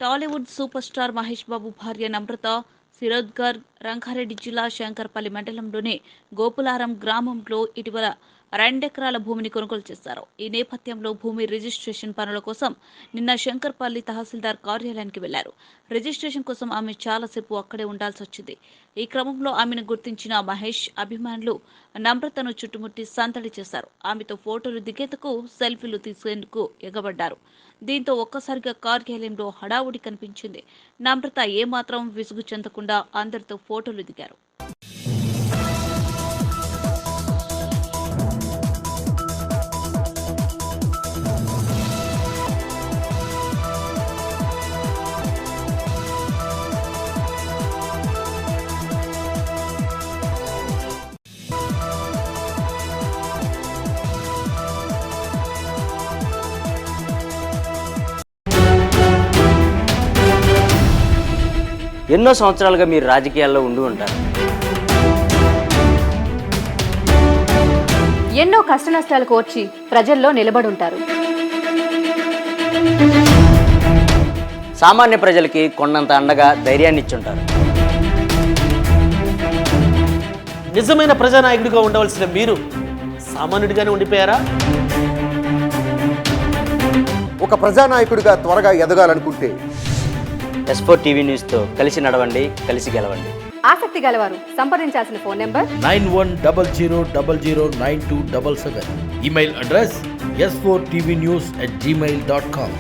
Tollywood super star Mahesh Babu భార్య నమ్రత శిరోద్కర్ రంగారెడ్డి జిల్లా శంకర్పల్లి మండలంలోని గోపులారం గ్రామంలో ఇటీవల 2 ఎకరాల భూమిని కొనుగోలు చేశారు. ఈ నేపథ్యంలో భూమి రిజిస్ట్రేషన్ పనుల కోసం నిన్న శంకర్పల్లి తహసీల్దార్ కార్యాలయానికి వెళ్లారు. రిజిస్ట్రేషన్ కోసం ఆమె చాలాసేపు అక్కడే ఉండాల్సి వచ్చింది. ఈ క్రమంలో ఆమెను గుర్తించిన మహేష్ అభిమానులు నమ్రతను చుట్టుముట్టి సందడి చేశారు. ఆమెతో ఫోటోలు దిగేందుకు, సెల్ఫీలు తీసేందుకు ఎగబడ్డారు. దీంతో ఒక్కసారిగా కార్యాలయంలో హడావుడి కనిపించింది. నమ్రత ఏమాత్రం విసుగు చెందకుండా అందరితో ఫోటోలు దిగారు. ఎన్నో సంవత్సరాలుగా మీరు రాజకీయాల్లో ఉండి ఉంటారు. ఎన్నో కష్టనష్టాలు కోర్చి ప్రజల్లో నిలబడి ఉంటారు. సామాన్య ప్రజలకి కొండంత అండగా ధైర్యాన్ని ఇచ్చుంటారు. నిజమైన ప్రజానాయకుడిగా ఉండవలసిన మీరు సామాన్యుడిగానే ఉండిపోయారా? ఒక ప్రజానాయకుడిగా త్వరగా ఎదగాలనుకుంటే S4 టీవీ న్యూస్తో కలిసి నడవండి, కలిసి గెలవండి. ఆసక్తి గలవారు సంప్రదించాల్సిన phone number 9100009277. Email address s4tvnews@gmail.com.